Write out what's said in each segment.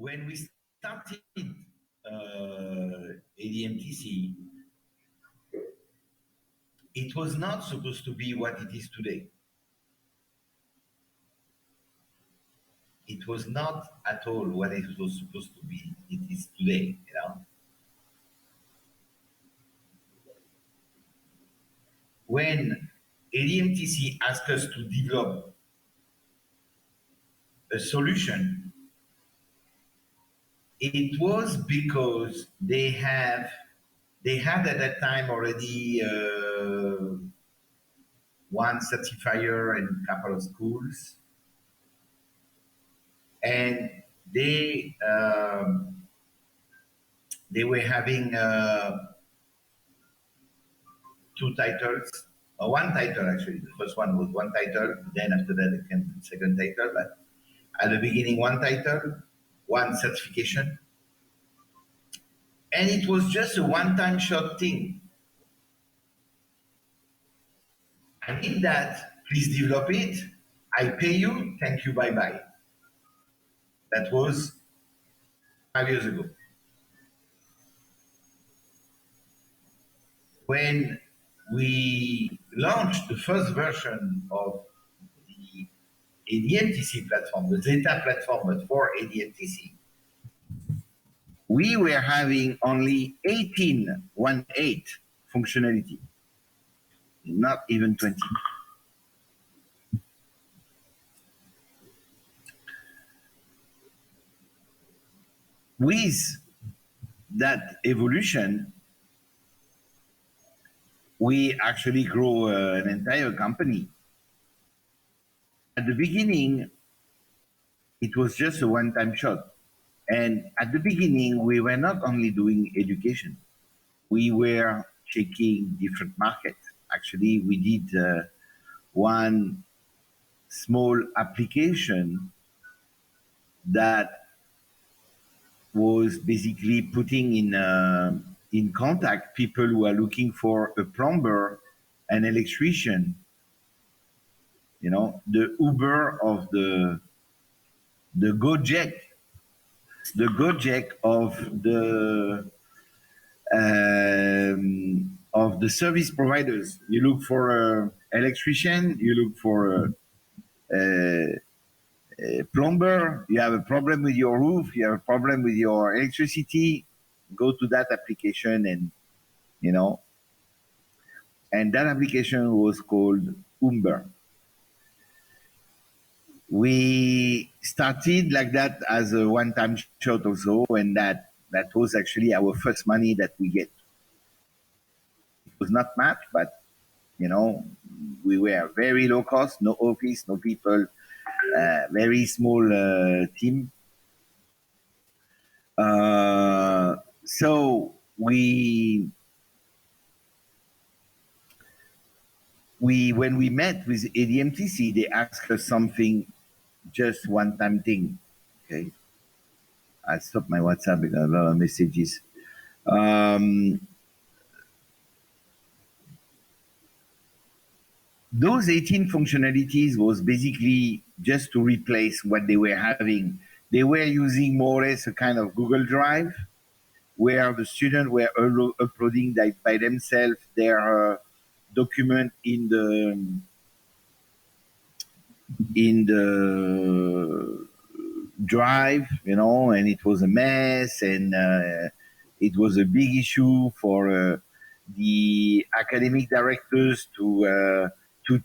when we started ADMTC, it was not supposed to be what it is today. It was not at all what it was supposed to be. It is today, you know. When ADMTC asked us to develop a solution, it was because they had at that time already one certifier and a couple of schools, and they were having two titles, or one title actually. The first one was one title, then after that it came the second title. But at the beginning, one title, one certification, and it was just a one-time shot thing. I need that. Please develop it. I pay you. Thank you. Bye bye. That was 5 years ago. When we launched the first version of the ADMTC platform, the Zetta platform, but for ADMTC, we were having only 18 functionality, not even 20. With that evolution, we actually grow an entire company. At the beginning, it was just a one-time shot. And at the beginning, we were not only doing education, we were checking different markets. Actually, we did one small application that was basically putting in contact people who are looking for a plumber, an electrician, you know, the Uber of the Gojek of the service providers. You look for an electrician, you look for a plumber, you have a problem with your roof, you have a problem with your electricity, go to that application, and you know, and that application was called Uber. We started like that as a one-time shot also, and that was actually our first money that we get. It was not much, but you know, we were very low cost, no office, no people, very small team. So when we met with ADMTC, they asked us something, just one-time thing. Okay, I'll stop my WhatsApp because a lot of messages. Those 18 functionalities was basically just to replace what they were having. They were using more or less a kind of Google Drive, where the students were uploading by themselves their document in the drive, you know, and it was a mess, and it was a big issue for the academic directors to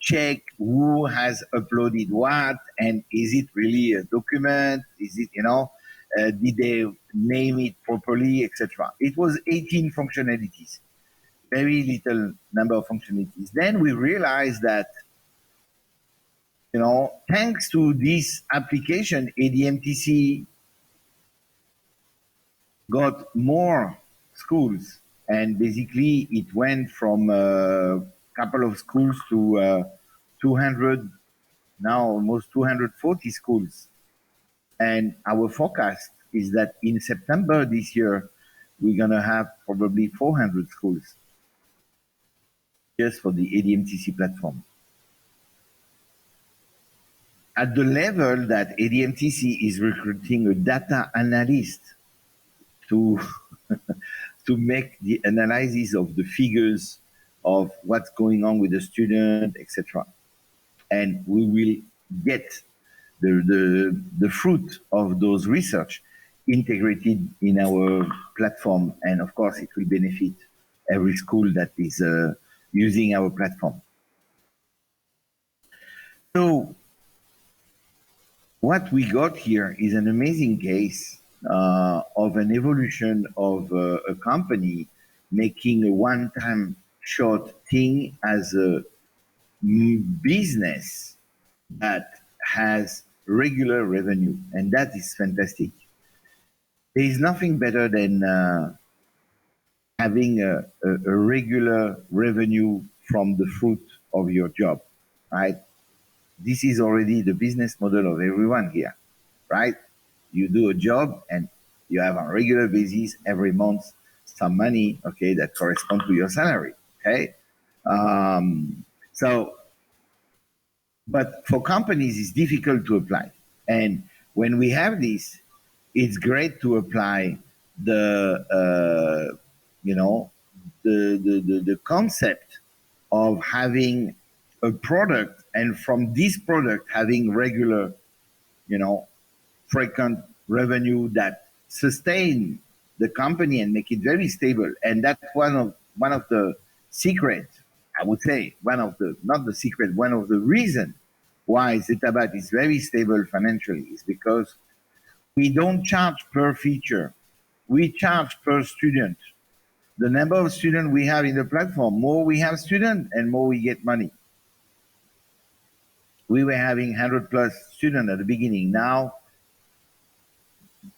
check who has uploaded what, and is it really a document? Is it, you know, did they name it properly, etc. It was 18 functionalities, very little number of functionalities. Then we realized that, you know, thanks to this application, ADMTC got more schools, and basically it went from a couple of schools to 200, now almost 240 schools. And our forecast is that in September this year, we're going to have probably 400 schools just for the ADMTC platform. at the level that ADMTC is recruiting a data analyst to to make the analysis of the figures of what's going on with the student, etc. And we will get the fruit of those research integrated in our platform. And of course, it will benefit every school that is using our platform. So what we got here is an amazing case of an evolution of a company making a one-time short thing as a business that has regular revenue, and that is fantastic. There is nothing better than having a regular revenue from the fruit of your job, right? This is already the business model of everyone here, right? You do a job and you have on a regular basis every month some money, okay, that corresponds to your salary, okay? So, but for companies, it's difficult to apply. And when we have this, it's great to apply the, the concept of having a product, and from this product having regular, frequent revenue that sustain the company and make it very stable. And that's one of the secrets, I would say, one of the reasons why Zetta Byte is very stable financially is because we don't charge per feature. We charge per student. The number of students we have in the platform, more we have students and more we get money. We were having 100 plus students at the beginning. Now,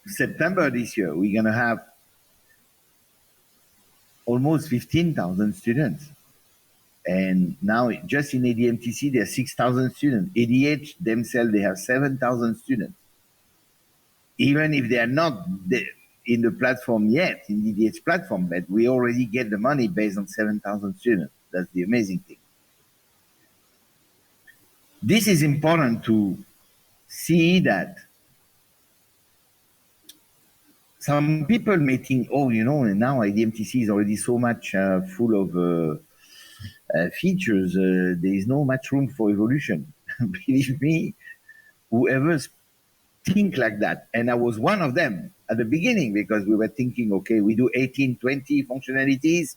September this year, we're going to have almost 15,000 students. And now, just in ADMTC, there are 6,000 students. ADH themselves, they have 7,000 students. Even if they are not in the platform yet, in the ADH platform, but we already get the money based on 7,000 students. That's the amazing thing. This is important to see that some people may think, oh, now ADMTC is already so much full of features. There is no much room for evolution. Believe me, whoever think like that, and I was one of them at the beginning, because we were thinking, okay, we do 18, 20 functionalities,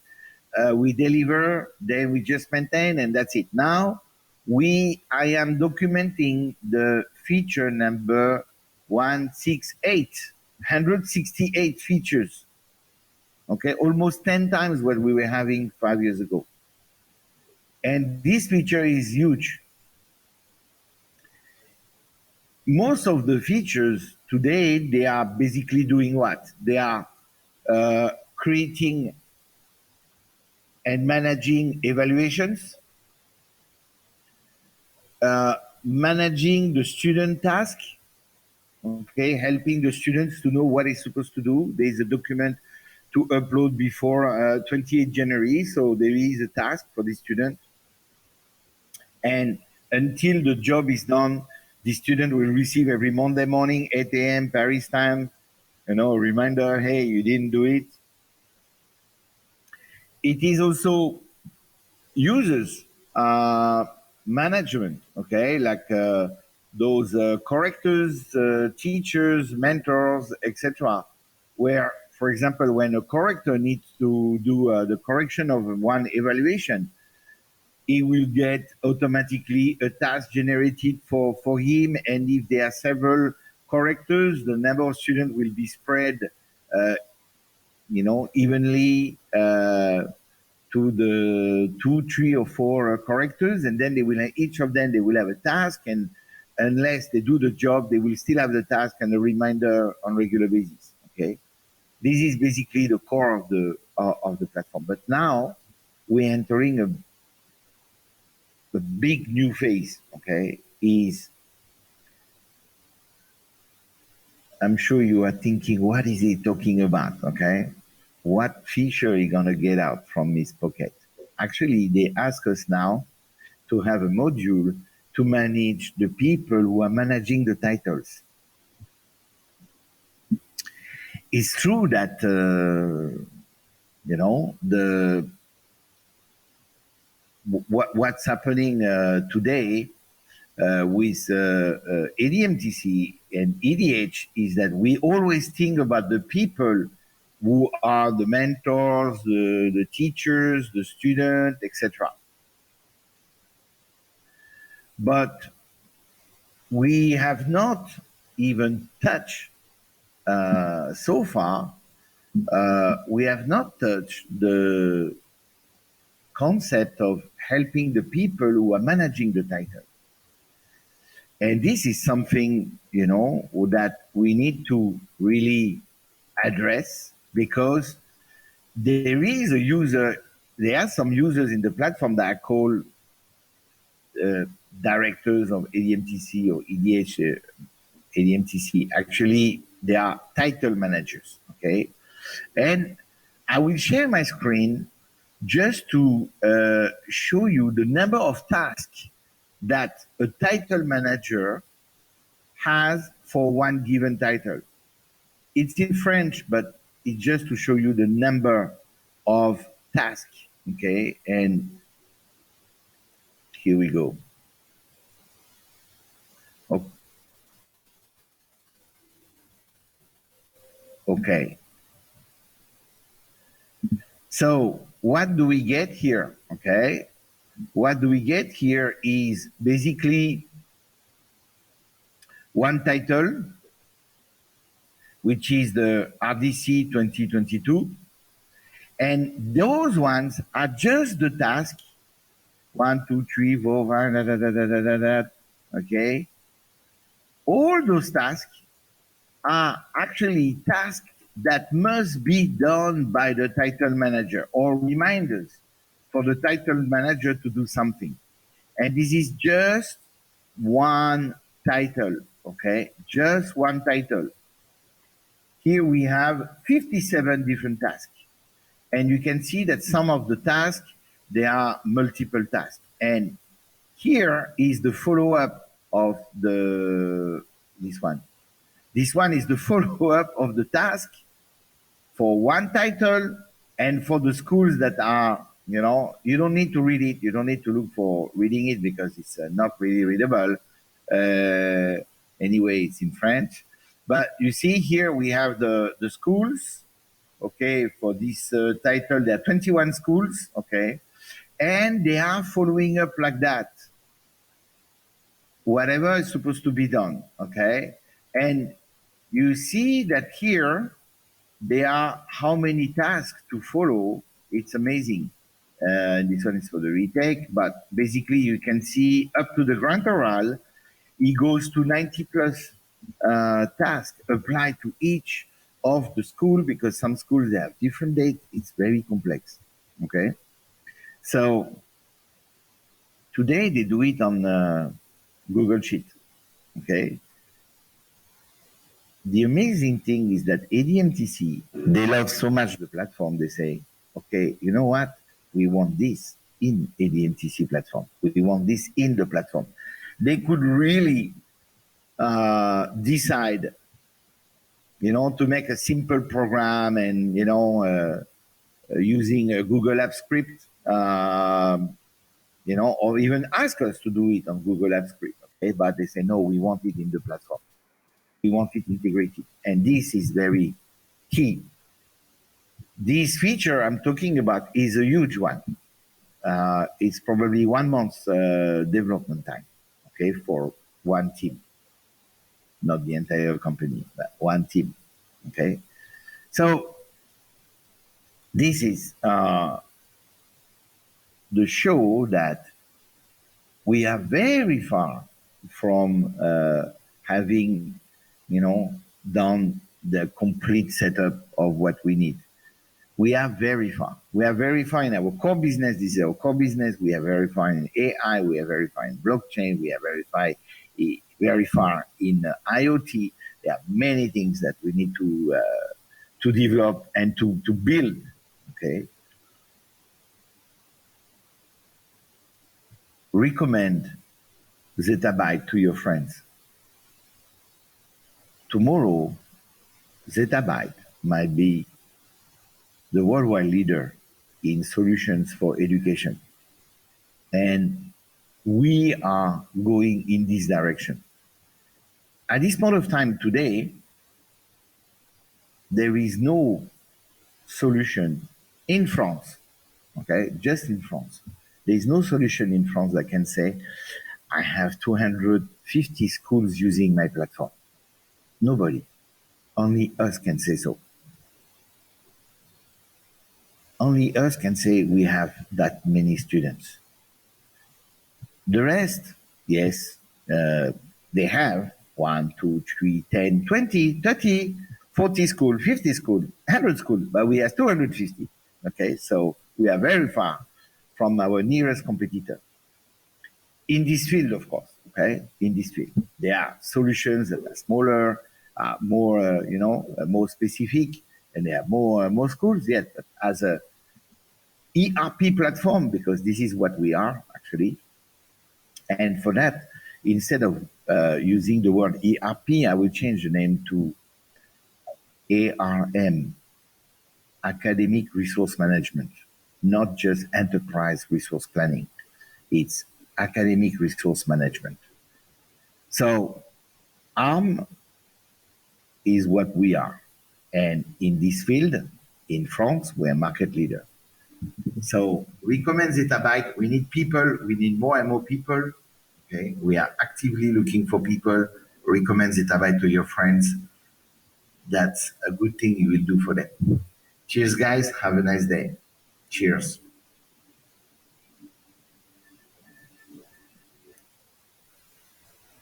we deliver, then we just maintain, and that's it. Now, I am documenting the feature number 168 features. Okay, almost 10 times what we were having 5 years ago. And this feature is huge. Most of the features today, they are basically doing what? They are creating and managing evaluations, managing the student task, okay, helping the students to know what is supposed to do. There is a document to upload before 28 January, so there is a task for the student. And until the job is done, the student will receive every Monday morning, 8 a.m. Paris time, a reminder, hey, you didn't do it. It is also users management, okay, like those correctors, teachers, mentors, etc. Where, for example, when a corrector needs to do the correction of one evaluation, he will get automatically a task generated for him. And if there are several correctors, the number of students will be spread, evenly to the 2, 3, or 4 correctors, and then each of them, they will have a task, and unless they do the job, they will still have the task and a reminder on regular basis. Okay, this is basically the core of the platform. But now we're entering a big new phase. Okay, I'm sure you are thinking, what is he talking about? Okay, what feature are you gonna get out from his pocket? Actually, they ask us now to have a module to manage the people who are managing the titles. It's true that what's happening today with ADMTC and EDH is that we always think about the people who are the mentors, the teachers, the students, etc. But we have not even touched so far. We have not touched the concept of helping the people who are managing the title. And this is something, that we need to really address, because there are some users in the platform that are called directors of ADMTC or EDH ADMTC. Actually, they are title managers, okay? And I will share my screen just to show you the number of tasks that a title manager has for one given title. It's in French, but it's just to show you the number of tasks, okay? And here we go. Okay. So what do we get here, okay? What do we get here is basically one title, which is the RDC 2022. And those ones are just the task. 1, 2, 3, 4, 5, okay? All those tasks are actually tasks that must be done by the title manager, or reminders for the title manager to do something. And this is just one title, okay? Just one title. Here we have 57 different tasks. And you can see that some of the tasks, they are multiple tasks. And here is the follow-up of this one. This one is the follow-up of the task for one title, and for the schools that are, you don't need to read it. You don't need to look for reading it because it's not really readable. Anyway, it's in French. But you see here we have the schools. Okay, for this title, there are 21 schools, okay? And they are following up like that. Whatever is supposed to be done, okay? And you see that here, there are how many tasks to follow. It's amazing. This one is for the retake, but basically you can see up to the grand oral, it goes to 90 plus tasks applied to each of the school, because some schools, they have different dates. It's very complex, okay? So today they do it on Google Sheet, okay? The amazing thing is that ADMTC, they love so much the platform, they say, okay, you know what? We want this in ADMTC platform. We want this in the platform. They could really decide, to make a simple program and, using a Google Apps script, or even ask us to do it on Google Apps script. Okay? But they say, no, we want it in the platform. We want it integrated. And this is very key. This feature I'm talking about is a huge one. It's probably 1 month's development time, okay, for one team. Not the entire company, but one team, okay? So this is the show that we are very far from having, done the complete setup of what we need. We are very far. We are very far in our core business. This is our core business. We are very far in AI. We are very far in blockchain. We are very far in IoT. There are many things that we need to develop and to build. Okay. Recommend Zetta Byte to your friends. Tomorrow, Zetta Byte might be the worldwide leader in solutions for education. And we are going in this direction. At this point of time today, there is no solution in France, okay, just in France. There is no solution in France that can say, I have 250 schools using my platform. Nobody. Only us can say so. Only us can say we have that many students. The rest, yes, they have 1, 2, 3, 10, 20, 30, 40 school, 50 school, 100 school, but we have 250. Okay, so we are very far from our nearest competitor. In this field, of course, okay, in this field, there are solutions that are smaller, more, more specific, and there are more schools yet. But as a ERP platform, because this is what we are actually, and for that, instead of using the word ERP, I will change the name to ARM, Academic Resource Management, not just Enterprise Resource Planning. It's Academic Resource Management. So ARM is what we are. And in this field, in France, we're market leader. So recommend Zetta Byte. We need people. We need more and more people. Okay, we are actively looking for people. Recommend Zetta Byte to your friends. That's a good thing you will do for them. Cheers, guys. Have a nice day. Cheers.